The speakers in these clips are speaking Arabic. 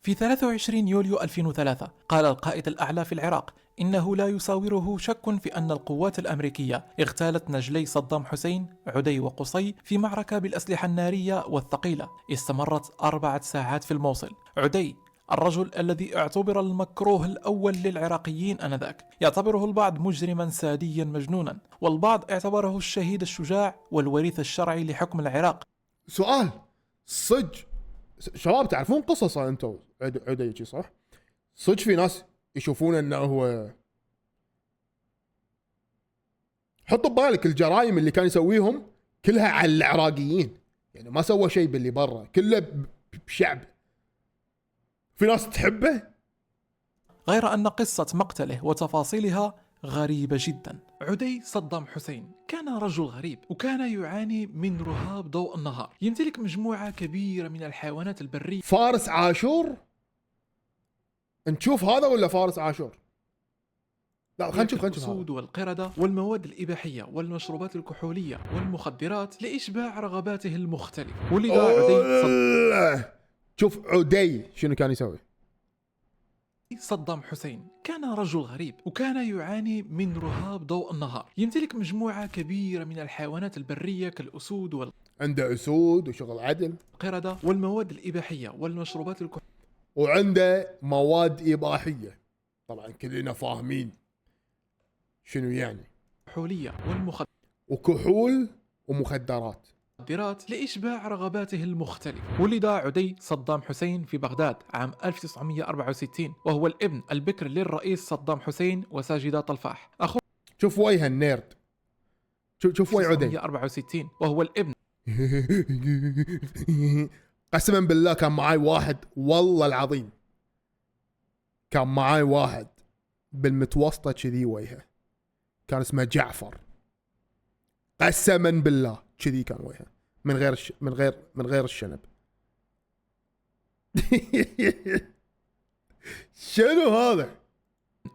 في 23 يوليو 2003 قال القائد الأعلى في العراق إنه لا يساوره شك في أن القوات الأمريكية اغتالت نجلي صدام حسين عدي وقصي في معركة بالأسلحة النارية والثقيلة استمرت 4 ساعات في الموصل. عدي الرجل الذي اعتبر المكروه الأول للعراقيين آنذاك، يعتبره البعض مجرما ساديا مجنونا، والبعض اعتبره الشهيد الشجاع والوريث الشرعي لحكم العراق. سؤال صج، شباب تعرفون قصص انتم عديجي صح؟ صج في ناس يشوفون انه هو، حط ببالك الجرائم اللي كان يسويهم كلها على العراقيين، يعني ما سوى شيء باللي برا، كله بشعب. في ناس تحبه. غير أن قصة مقتله وتفاصيلها غريبة جدا. عدي صدام حسين كان رجل غريب، وكان يعاني من رهاب ضوء النهار. يمتلك مجموعة كبيرة من الحيوانات البرية. فارس عاشور، نشوف هذا ولا فارس عاشور؟ لا خلينا نشوف الأسود هذا. والقردة والمواد الإباحية والمشروبات الكحولية والمخدرات لإشباع رغباته المختلفة. ولذا عدي شوف عدي شنو كان يسوي. صدام حسين كان رجل غريب، وكان يعاني من رهاب ضوء النهار. يمتلك مجموعة كبيرة من الحيوانات البرية كالأسود عنده اسود وشغل عدل، والقردة والمواد الإباحية والمشروبات وعنده مواد اباحيه. طبعا كلنا فاهمين شنو يعني، الكحولية وكحول ومخدرات. والمخدرات لإشباع رغباته المختلفة. ولد عدي صدام حسين في بغداد عام 1964، وهو الابن البكر للرئيس صدام حسين وساجدة طلفاح. أخوه شوف وجه النيرد، شوف وجه عدي 1964 وهو الابن قسما بالله كان معاي واحد، والله العظيم كان معاي واحد بالمتوسطة كذي وجهه، كان اسمه جعفر. قسما بالله كذي كان وجهه، من غير الشنب. شنو هذا؟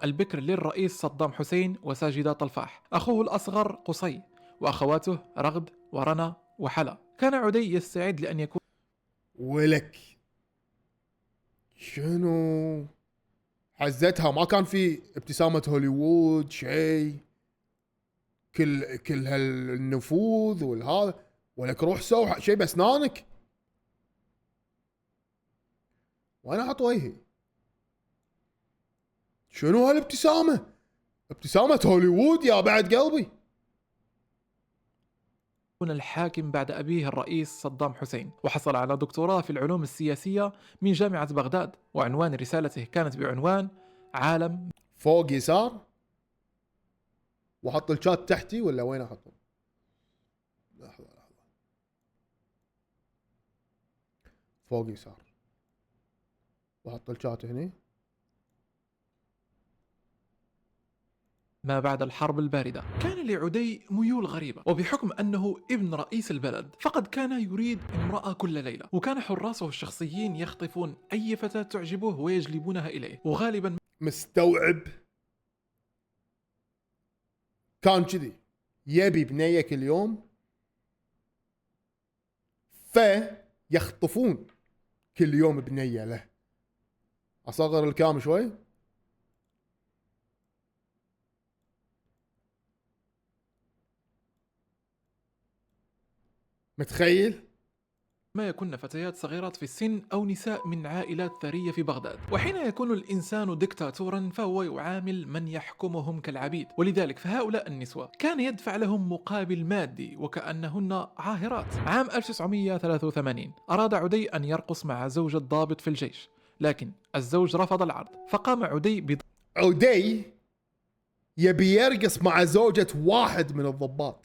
البكر للرئيس صدام حسين وساجدة طلفاح. أخوه الأصغر قصي، وأخواته رغد ورنا وحلا. كان عدي يستعد لأن يكون ولك شنو حزتها، ما كان في ابتسامة هوليوود شيء، كل هالنفوذ والهذا، ولك روح سوي شيء باسنانك. وانا احط وجهي شنو هالابتسامة، ابتسامة هوليوود يا بعد قلبي. الحاكم بعد أبيه الرئيس صدام حسين، وحصل على دكتوراه في العلوم السياسية من جامعة بغداد، وعنوان رسالته كانت بعنوان عالم. فوق يسار، واحط الشات تحتي ولا وين احطه؟ لحظة فوق يسار، واحط الشات هنا. ما بعد الحرب الباردة كان لعدي ميول غريبة، وبحكم أنه ابن رئيس البلد فقد كان يريد امرأة كل ليلة، وكان حراسه الشخصيين يخطفون أي فتاة تعجبه ويجلبونها إليه، وغالبا مستوعب كان كذي يبي بنية كل يوم، فيخطفون كل يوم بنية له. اصغر الكام شوي. متخيل؟ ما يكن فتيات صغيرات في السن أو نساء من عائلات ثرية في بغداد. وحين يكون الإنسان دكتاتورا فهو يعامل من يحكمهم كالعبيد، ولذلك فهؤلاء النسوة كان يدفع لهم مقابل مادي وكأنهن عاهرات. عام 1983 أراد عدي أن يرقص مع زوجة ضابط في الجيش، لكن الزوج رفض العرض، فقام عدي عدي يبي يرقص مع زوجة واحد من الضباط.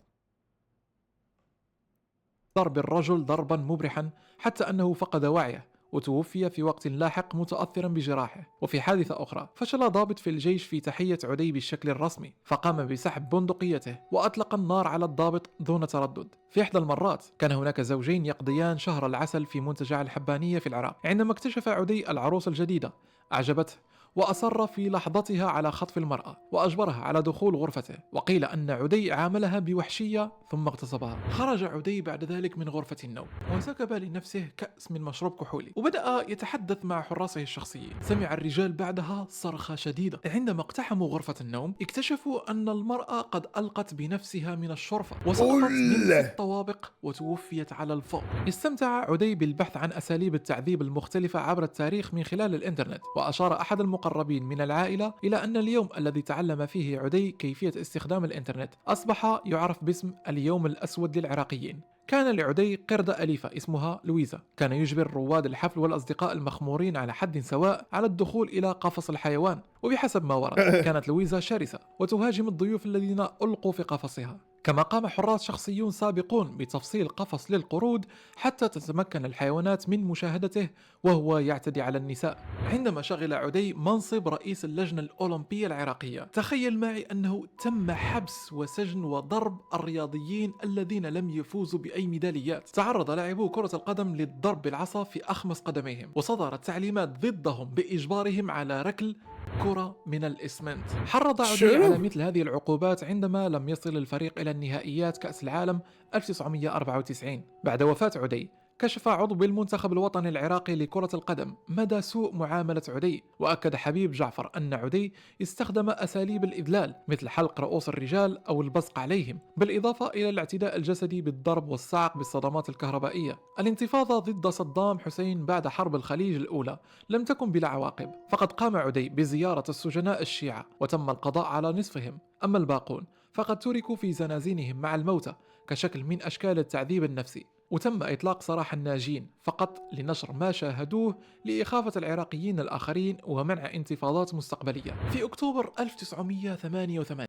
ضرب الرجل ضربا مبرحا حتى أنه فقد وعيه وتوفي في وقت لاحق متأثرا بجراحه. وفي حادثة أخرى فشل ضابط في الجيش في تحية عدي بالشكل الرسمي، فقام بسحب بندقيته وأطلق النار على الضابط دون تردد. في إحدى المرات كان هناك زوجين يقضيان شهر العسل في منتجع الحبانية في العراق، عندما اكتشف عدي العروس الجديدة أعجبته وأصر في لحظتها على خطف المرأة وأجبرها على دخول غرفته، وقيل أن عدي عاملها بوحشية ثم اغتصبها. خرج عدي بعد ذلك من غرفة النوم وسكب لنفسه كأس من مشروب كحولي وبدأ يتحدث مع حراسه الشخصيين. سمع الرجال بعدها صرخة شديدة. عندما اقتحموا غرفة النوم اكتشفوا أن المرأة قد ألقت بنفسها من الشرفة وسقطت من 6 طوابق وتوفيت على الفور. استمتع عدي بالبحث عن أساليب التعذيب المختلفة عبر التاريخ من خلال الإنترنت، وأشار أحد المقربين من العائلة إلى أن اليوم الذي تعلم فيه عدي كيفية استخدام الإنترنت أصبح يعرف باسم اليوم الأسود للعراقيين. كان لعدي قردة أليفة اسمها لويزا، كان يجبر رواد الحفل والأصدقاء المخمورين على حد سواء على الدخول إلى قفص الحيوان، وبحسب ما ورد كانت لويزا شرسة وتهاجم الضيوف الذين ألقوا في قفصها. كما قام حراس شخصيون سابقون بتفصيل قفص للقرود حتى تتمكن الحيوانات من مشاهدته وهو يعتدي على النساء. عندما شغل عدي منصب رئيس اللجنة الأولمبية العراقية، تخيل معي أنه تم حبس وسجن وضرب الرياضيين الذين لم يفوزوا بأي ميداليات. تعرض لاعبو كرة القدم للضرب بالعصا في أخمص قدميهم، وصدرت تعليمات ضدهم بإجبارهم على ركل كرة من الإسمنت. حرض عدي على مثل هذه العقوبات عندما لم يصل الفريق إلى النهائيات كأس العالم 1994. بعد وفاة عدي كشف عضو بالمنتخب الوطني العراقي لكرة القدم مدى سوء معاملة عدي، وأكد حبيب جعفر أن عدي استخدم أساليب الإذلال مثل حلق رؤوس الرجال أو البصق عليهم، بالإضافة إلى الاعتداء الجسدي بالضرب والصعق بالصدمات الكهربائية. الانتفاضة ضد صدام حسين بعد حرب الخليج الأولى لم تكن بلا عواقب، فقد قام عدي بزيارة السجناء الشيعة وتم القضاء على نصفهم، أما الباقون فقد تركوا في زنازينهم مع الموتى كشكل من أشكال التعذيب النفسي، وتم إطلاق سراح الناجين فقط لنشر ما شاهدوه لإخافة العراقيين الآخرين ومنع انتفاضات مستقبلية. في أكتوبر 1988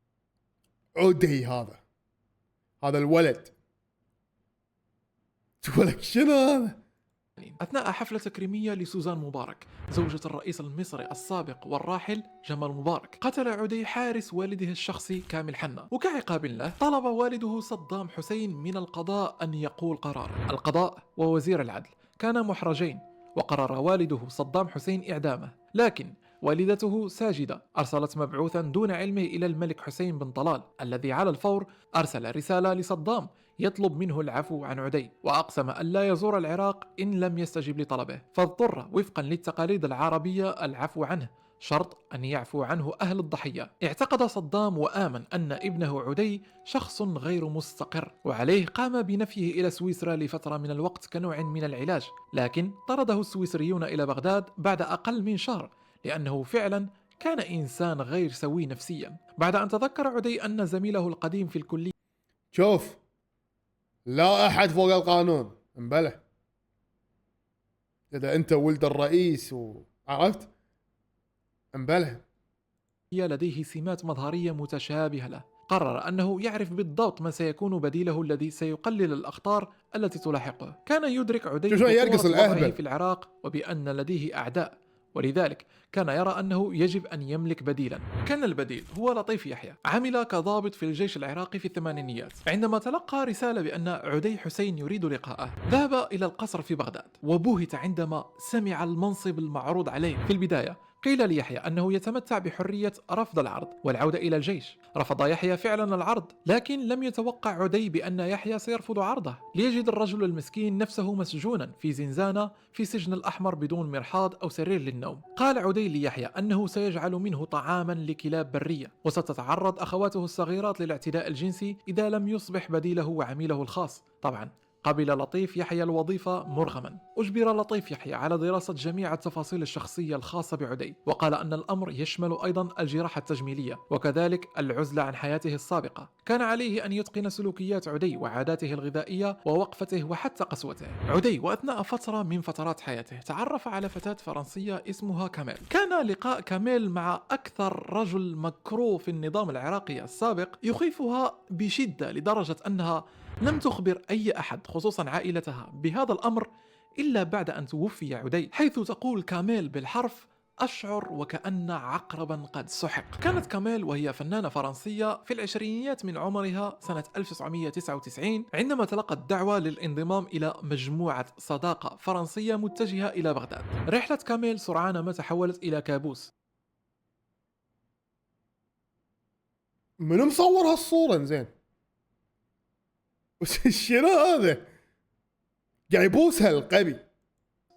عدي هذا الولد تقولك شنو هذا؟ أثناء حفلة تكريمية لسوزان مبارك زوجة الرئيس المصري السابق والراحل جمال مبارك، قتل عدي حارس والده الشخصي كامل حنا، وكعقاب له طلب والده صدام حسين من القضاء أن يقول قراره. القضاء ووزير العدل كانا محرجين، وقرر والده صدام حسين إعدامه، لكن والدته ساجدة أرسلت مبعوثا دون علمه إلى الملك حسين بن طلال الذي على الفور أرسل رسالة لصدام يطلب منه العفو عن عدي، وأقسم أن لا يزور العراق إن لم يستجب لطلبه، فاضطر وفقا للتقاليد العربية العفو عنه، شرط أن يعفو عنه أهل الضحية. اعتقد صدام وآمن أن ابنه عدي شخص غير مستقر، وعليه قام بنفيه إلى سويسرا لفترة من الوقت كنوع من العلاج، لكن طرده السويسريون إلى بغداد بعد أقل من شهر لأنه فعلا كان إنسان غير سوي نفسيا. بعد أن تذكر عدي أن زميله القديم في الكلية شوف، لا أحد فوق القانون، مبلى إذا أنت ولد الرئيس وعرفت مبلى لديه سمات مظهرية متشابهة له، قرر أنه يعرف بالضبط ما سيكون بديله الذي سيقلل الأخطار التي تلاحقه. كان يدرك عدي يرقص وضعه في العراق وبأن لديه أعداء، ولذلك كان يرى أنه يجب أن يملك بديلا. كان البديل هو لطيف يحيى، عمل كضابط في الجيش العراقي في الثمانينيات. عندما تلقى رسالة بأن عدي حسين يريد لقاءه ذهب إلى القصر في بغداد، وبهت عندما سمع المنصب المعروض عليه. في البداية قيل ليحيى أنه يتمتع بحرية رفض العرض والعودة إلى الجيش. رفض يحيى فعلا العرض، لكن لم يتوقع عدي بأن يحيى سيرفض عرضه، ليجد الرجل المسكين نفسه مسجونا في زنزانة في سجن الأحمر بدون مرحاض أو سرير للنوم. قال عدي ليحيى أنه سيجعل منه طعاما لكلاب برية، وستتعرض أخواته الصغيرات للاعتداء الجنسي إذا لم يصبح بديله وعميله الخاص. طبعا قبل لطيف يحيى الوظيفة مرغما. أجبر لطيف يحيى على دراسة جميع التفاصيل الشخصية الخاصة بعدي، وقال أن الأمر يشمل أيضا الجراحة التجميلية وكذلك العزلة عن حياته السابقة. كان عليه أن يتقن سلوكيات عدي وعاداته الغذائية ووقفته وحتى قسوته. عدي وأثناء فترة من فترات حياته تعرف على فتاة فرنسية اسمها كاميل. كان لقاء كاميل مع أكثر رجل مكروه في النظام العراقي السابق يخيفها بشدة، لدرجة أنها لم تخبر أي أحد خصوصا عائلتها بهذا الأمر إلا بعد أن توفي عدي، حيث تقول كاميل بالحرف: أشعر وكأن عقربا قد سحق. كانت كاميل وهي فنانة فرنسية في العشرينيات من عمرها سنة 1999 عندما تلقت دعوة للانضمام إلى مجموعة صداقة فرنسية متجهة إلى بغداد. رحلة كاميل سرعان ما تحولت إلى كابوس، منو مصور هالصورة زين؟ شنو هذا؟ قاعد يبوسها القبي.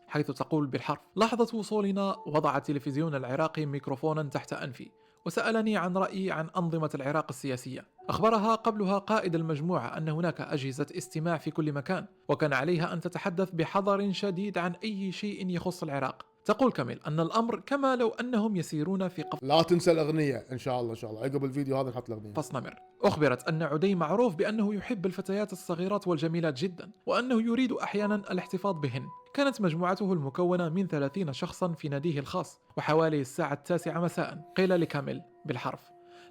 حيث تقول بالحرف: لحظة وصولنا وضع التلفزيون العراقي ميكروفونا تحت أنفي وسألني عن رأيي عن أنظمة العراق السياسية. أخبرها قبلها قائد المجموعة أن هناك أجهزة استماع في كل مكان، وكان عليها أن تتحدث بحذر شديد عن أي شيء يخص العراق. تقول كاميل أن الأمر كما لو أنهم يسيرون في لا تنسى الأغنية إن شاء الله، إن شاء الله عقب الفيديو هذا نحط الأغنية. قفص نمر. أخبرت أن عدي معروف بأنه يحب الفتيات الصغيرات والجميلات جدا، وأنه يريد أحيانا الاحتفاظ بهن. كانت مجموعته المكونة من 30 شخصا في ناديه الخاص، وحوالي الساعة 9 مساء قيل لكاميل بالحرف: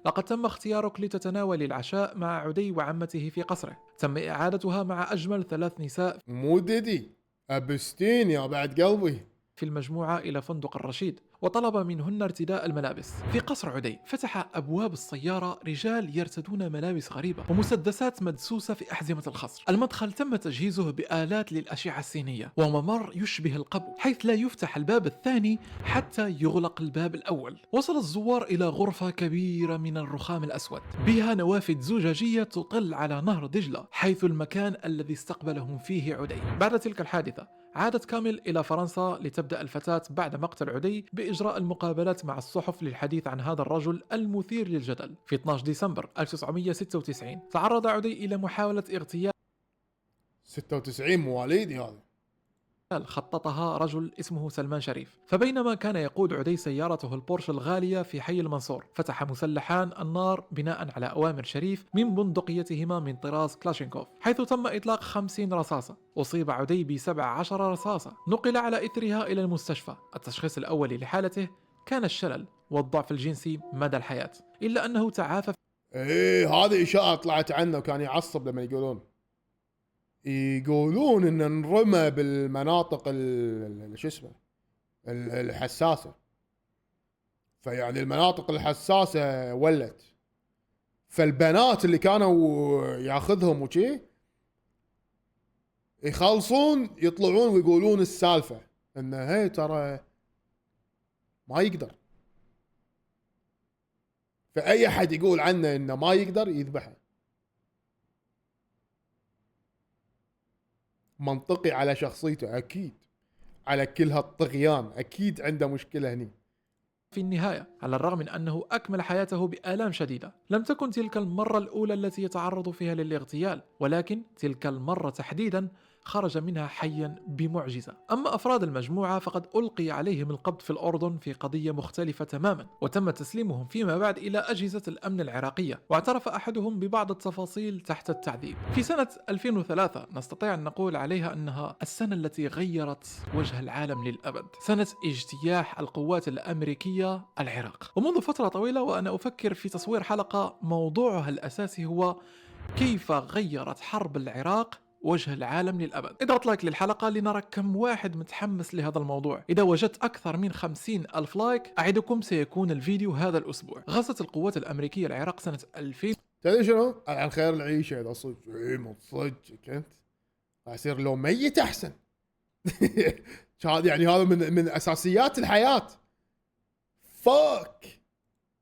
لقد تم اختيارك لتتناولي العشاء مع عدي وعمته في قصره. تم إعادتها مع أجمل 3 نساء مو ديدي أبستين يا بعد قلبي في المجموعة إلى فندق الرشيد، وطلب منهن ارتداء الملابس. في قصر عدي فتح أبواب السيارة رجال يرتدون ملابس غريبة ومسدسات مدسوسة في أحزمة الخصر. المدخل تم تجهيزه بآلات للأشعة السينية وممر يشبه القبو، حيث لا يفتح الباب الثاني حتى يغلق الباب الأول. وصل الزوار إلى غرفة كبيرة من الرخام الأسود بها نوافذ زجاجية تطل على نهر دجلة، حيث المكان الذي استقبلهم فيه عدي. بعد تلك الحادثة عادت كاميل إلى فرنسا لتبدأ الفتاة بعد مقتل عدي بإجراء المقابلات مع الصحف للحديث عن هذا الرجل المثير للجدل. في 12 ديسمبر 1996 تعرض عدي إلى محاولة اغتيال 96 مواليدي هذا. خططها رجل اسمه سلمان شريف. فبينما كان يقود عدي سيارته البورش الغالية في حي المنصور، فتح مسلحان النار بناء على أوامر شريف من بندقيتهما من طراز كلاشينكوف، حيث تم إطلاق 50 رصاصة. أصيب عدي ب17 رصاصة. نقل على إثرها إلى المستشفى. التشخيص الأولي لحالته كان الشلل والضعف الجنسي مدى الحياة، إلا أنه تعافى. ايه هذه إشاعة طلعت عنه وكان يعصب لما يقولون ان انرمى بالمناطق شو اسمه الحساسه، فيعني المناطق الحساسه ولت، فالبنات اللي كانوا ياخذهم وشي يخلصون يطلعون ويقولون السالفه انه هي ترى ما يقدر، فاي احد يقول عنه انه ما يقدر يذبحه. منطقي على شخصيته اكيد، على كل هالطغيان اكيد عنده مشكله هني. في النهاية على الرغم من أنه أكمل حياته بآلام شديدة، لم تكن تلك المرة الأولى التي يتعرض فيها للاغتيال، ولكن تلك المرة تحديدا خرج منها حيا بمعجزة. أما أفراد المجموعة فقد ألقي عليهم القبض في الأردن في قضية مختلفة تماما، وتم تسليمهم فيما بعد إلى أجهزة الأمن العراقية، واعترف أحدهم ببعض التفاصيل تحت التعذيب. في سنة 2003 نستطيع أن نقول عليها أنها السنة التي غيرت وجه العالم للأبد، سنة اجتياح القوات الأمريكية العراق. ومنذ فترة طويلة وأنا أفكر في تصوير حلقة موضوعها الأساسي هو كيف غيرت حرب العراق وجه العالم للأبد. اضغط لايك للحلقة لنرى كم واحد متحمس لهذا الموضوع. إذا وجدت أكثر من 50,000 لايك أعدكم سيكون الفيديو هذا الأسبوع. غزت القوات الأمريكية العراق سنة 2000. تدري شنو؟ عن خير العيشة إذا صدق مو صدق كنت أصير لو ميت أحسن. يعني هذا من أساسيات الحياة. فاك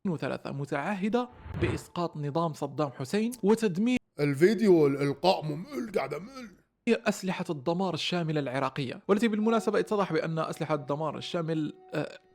2003 متعهدة بإسقاط نظام صدام حسين وتدمير الفيديو الإلقاء ممل، قاعد أمل. أسلحة الدمار الشاملة العراقية، والتي بالمناسبة اتضح بأن أسلحة الدمار الشامل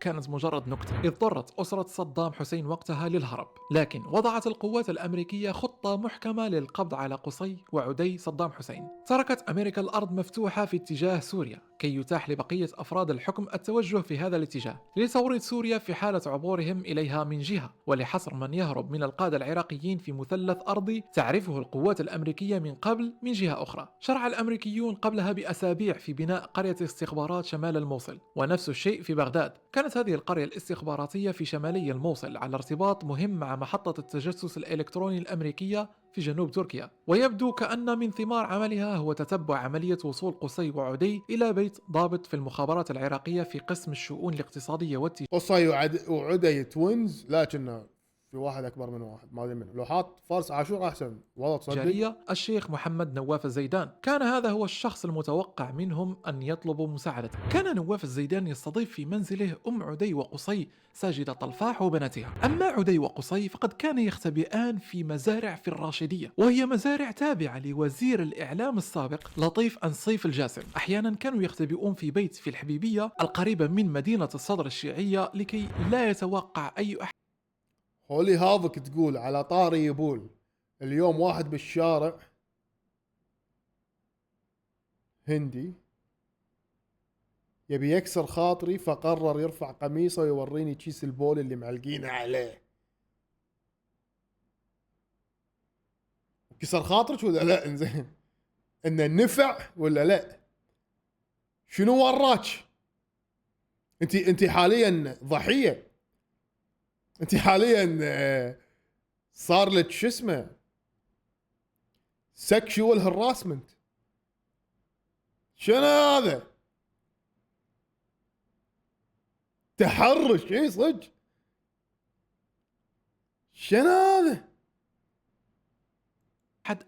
كانت مجرد نكتة. اضطرت أسرة صدام حسين وقتها للهرب، لكن وضعت القوات الأمريكية خطة محكمة للقبض على قصي وعدي صدام حسين. تركت أمريكا الأرض مفتوحة في اتجاه سوريا كي يتاح لبقية أفراد الحكم التوجه في هذا الاتجاه، لتوريط سوريا في حالة عبورهم إليها من جهة، ولحصر من يهرب من القادة العراقيين في مثلث أرضي تعرفه القوات الأمريكية من قبل من جهة أخرى. شرع الأمريكيون قبلها بأسابيع في بناء قرية استخبارات شمال الموصل، ونفس الشيء في بغداد. كانت هذه القرية الاستخباراتية في شمالي الموصل على ارتباط مهم مع محطة التجسس الإلكتروني الأمريكية في جنوب تركيا، ويبدو كأن من ثمار عملها هو تتبع عملية وصول قصي وعدي إلى بيت ضابط في المخابرات العراقية في قسم الشؤون الاقتصادية والتجارة. قصي وعدي توينز لكن في واحد اكبر من واحد ما ادري منه. لو حاط فارس عاشور احسن والله تصدق. جارية الشيخ محمد نواف الزيدان. كان هذا هو الشخص المتوقع منهم أن يطلبوا مساعدته. كان نواف الزيدان يستضيف في منزله أم عدي وقصي ساجدة طلفاح وبناتها. أما عدي وقصي فقد كان يختبئان في مزارع في الراشدية، وهي مزارع تابعة لوزير الإعلام السابق لطيف أنصيف الجاسم. أحيانا كانوا يختبئون في بيت في الحبيبية القريبة من مدينة الصدر الشيعية لكي لا يتوقع أي أحد. هولي هافك تقول على طاري يبول. اليوم واحد بالشارع هندي يبي يكسر خاطري فقرر يرفع قميصه ويوريني كيس البول اللي معلقينه عليه. كسر خاطرك ولا لا؟ انزين انه نفع ولا لا؟ شنو وراك؟ انت حاليا ضحيه. انت حاليا صار لك شو اسمه سكشوال هراسمنت. شنو هذا؟ تحرش اي صدق. شنو هذا؟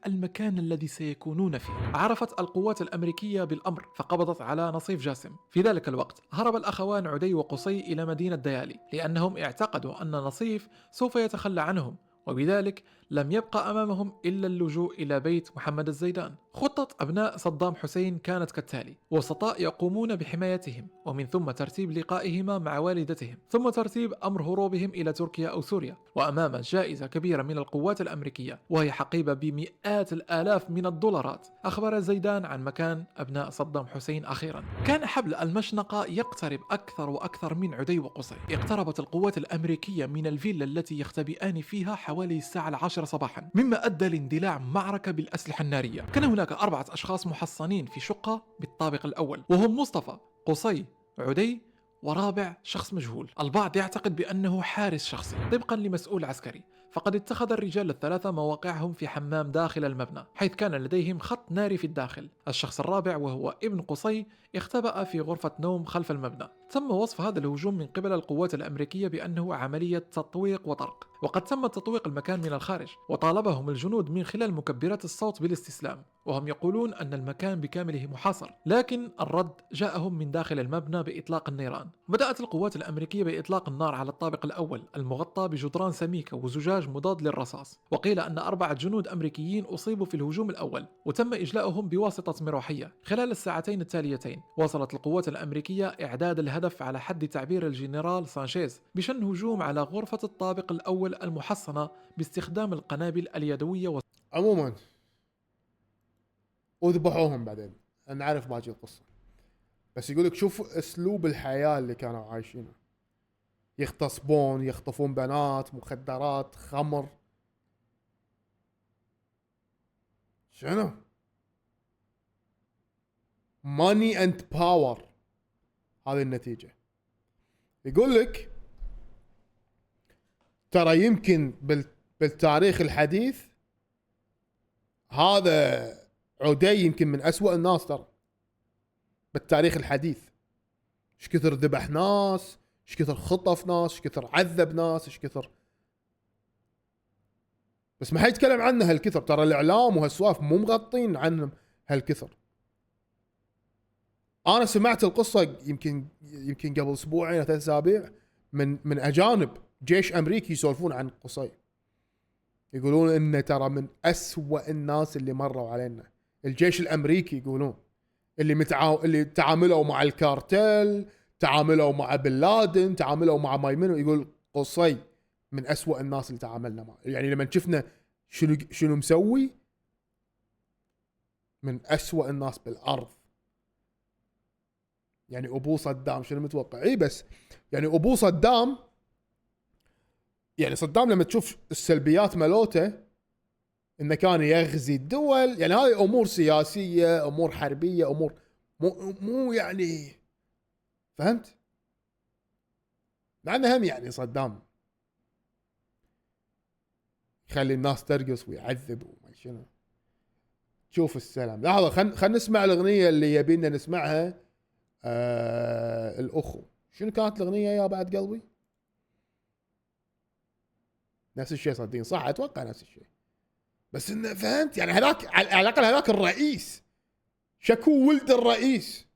المكان الذي سيكونون فيه. عرفت القوات الأمريكية بالأمر فقبضت على نصيف جاسم. في ذلك الوقت هرب الأخوان عدي وقصي إلى مدينة ديالي لأنهم اعتقدوا أن نصيف سوف يتخلى عنهم، وبذلك لم يبقى أمامهم إلا اللجوء إلى بيت محمد الزيدان. خطة أبناء صدام حسين كانت كالتالي: وسطاء يقومون بحمايتهم، ومن ثم ترتيب لقائهما مع والدتهم، ثم ترتيب أمر هروبهم إلى تركيا أو سوريا، وأمام جائزة كبيرة من القوات الأمريكية وهي حقيبة بمئات الآلاف من الدولارات. أخبر الزيدان عن مكان أبناء صدام حسين أخيرا. كان حبل المشنقة يقترب أكثر وأكثر من عدي وقصي. اقتربت القوات الأمريكية من الفيلا التي يختبئان فيها حوالي الساعة 10 صباحا، مما أدى لاندلاع معركة بالأسلحة النارية. كان هناك 4 أشخاص محصنين في شقة بالطابق الأول، وهم مصطفى، قصي، عدي، ورابع شخص مجهول. البعض يعتقد بأنه حارس شخصي طبقا لمسؤول عسكري. فقد اتخذ الرجال الثلاثة مواقعهم في حمام داخل المبنى، حيث كان لديهم خط ناري في الداخل. الشخص الرابع وهو ابن قصي اختبأ في غرفة نوم خلف المبنى. تم وصف هذا الهجوم من قبل القوات الأمريكية بأنه عملية تطويق وطرق، وقد تم تطويق المكان من الخارج، وطالبهم الجنود من خلال مكبرات الصوت بالاستسلام، وهم يقولون أن المكان بكامله محاصر. لكن الرد جاءهم من داخل المبنى بإطلاق النيران. بدأت القوات الأمريكية بإطلاق النار على الطابق الأول المغطى بجدران سميكة وزجاج مضاد للرصاص. وقيل أن 4 جنود أمريكيين أصيبوا في الهجوم الأول، وتم إجلاؤهم بواسطة مروحية. خلال الساعتين التاليتين واصلت القوات الأمريكية إعداد الهدف على حد تعبير الجنرال سانشيز بشن هجوم على غرفة الطابق الأول المحصنة باستخدام القنابل اليدوية. عموما وذبحوهم بعدين. انا عارف باقي القصه، بس يقولك شوف اسلوب الحياه اللي كانوا عايشينه. يغتصبون، يخطفون بنات، مخدرات، خمر. شنو؟ ماني اند باور. هذه النتيجه. يقول لك ترى يمكن بالتاريخ الحديث هذا عدي يمكن من أسوأ الناس ترى بالتاريخ الحديث. ايش كثر ذبح ناس، ايش كثر خطف ناس، ايش كثر عذب ناس، ايش كثر. بس ما حيتكلم عنه هالكثر. ترى الاعلام وهالسواف مو مغطين عنهم هالكثر. انا سمعت القصه يمكن قبل اسبوعين او 3 اسابيع من اجانب جيش امريكي يسولفون عن قصي. يقولون انه ترى من أسوأ الناس اللي مروا علينا. الجيش الامريكي يقولون اللي تعاملوا مع الكارتيل، تعاملوا مع بن لادن، تعاملوا مع مايمنو. يقول قصي من أسوأ الناس اللي تعاملنا معه. يعني لما شفنا شنو مسوي، من أسوأ الناس بالارض. يعني ابو صدام شنو متوقع؟ اي بس يعني ابو صدام، يعني صدام لما تشوف السلبيات مالوته انه كان يغزي الدول، يعني هاي امور سياسيه، امور حربيه، امور مو يعني فهمت؟ مع انه هم يعني صدام يخلي الناس ترقص ويعذب وما شنو. شوف السلام. لحظه خل نسمع الاغنيه اللي يبينا نسمعها. الاخو شنو كانت الاغنيه يا بعد قلبي؟ نفس الشيء صدقين صح اتوقع نفس الشيء. بس انه فهمت يعني هذاك على الاقل هذاك الرئيس شكو ولد الرئيس